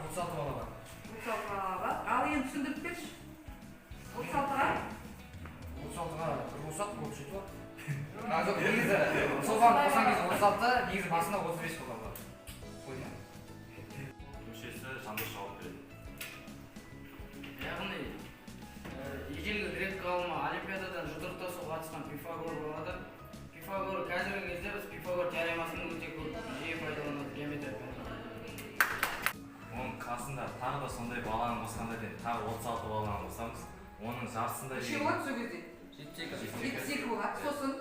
36 бала бар. 36 бала бар. Ал енді түсіндіріп берші. 36-ға 36-ға қосақ болып жетіп бар. Жоқ, негізі соған қосқан кезде 36, негізі басында 35 бала бар. Қойма. Мүшесі Жандос жауап береді. Яғни ежелгі грек ғалымы олимпиададан жұдырықтасуға қатысқан Пифагор болады. Пифагор қазіргі кезде біз Пифагор теоремасын өте көп жиі пайдаланады геометрия пәнінде. Оның қасында тағы да сондай баланы қосқанда тағы 36 баланы қосамыз. Оның жартысында неше болады сол кезде? 72. 72 болады. Сосын